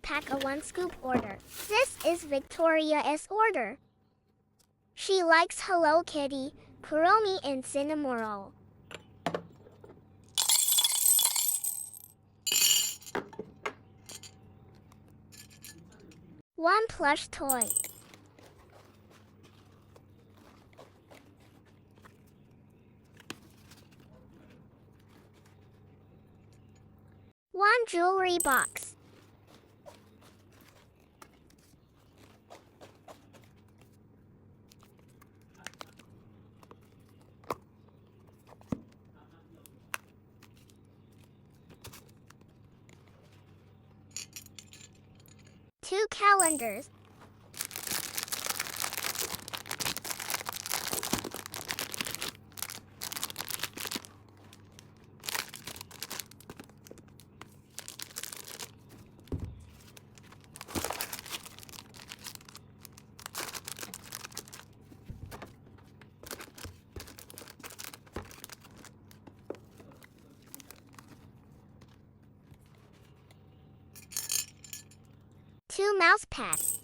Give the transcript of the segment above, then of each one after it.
pack a 1 scoop order. This is Victoria's order. She likes Hello Kitty, Kuromi and Cinnamoroll. One plush toy. One jewelry box. Two calendars. Two mouse pads.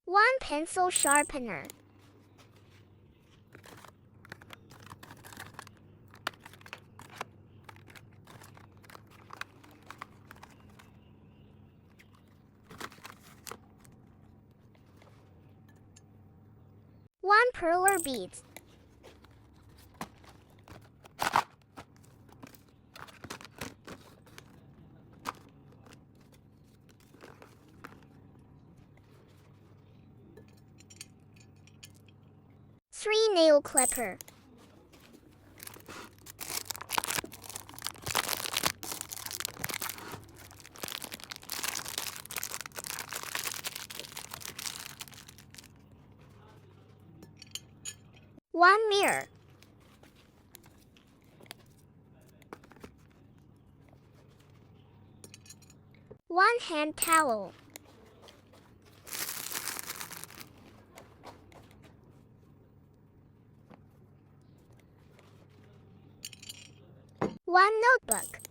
One pencil sharpener. One perler beads. Three nail clipper. One mirror. One hand towel. One notebook.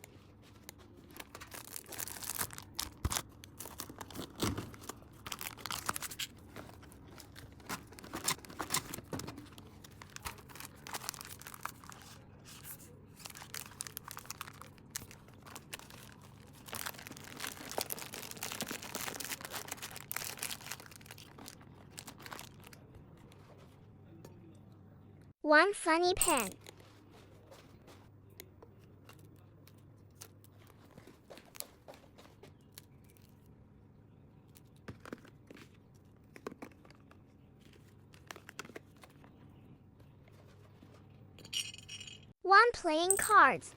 One funny pen. One playing cards.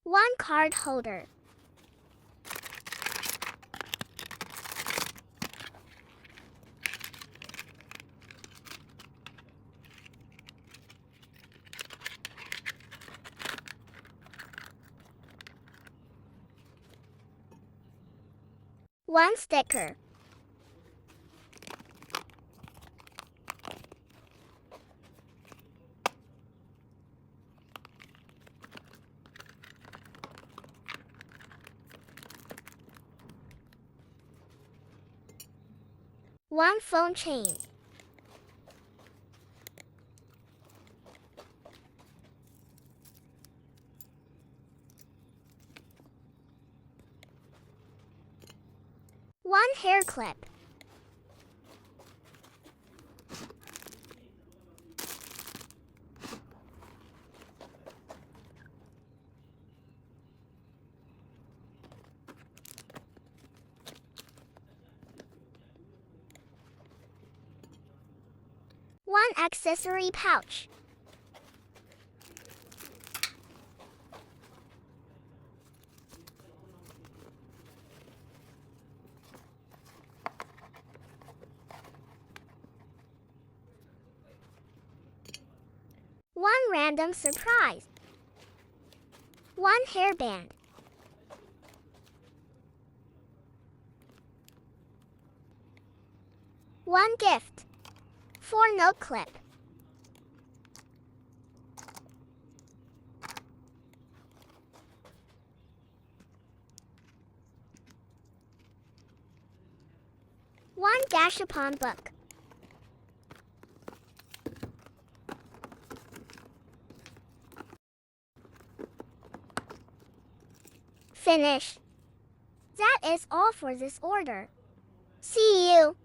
One card holder. One sticker. One phone chain. One hair clip. One accessory pouch. 1 random surprise. 1 hairband. 1 gift. 4 note clip. 1 Gashapon book. Finish. That is all for this order. See you.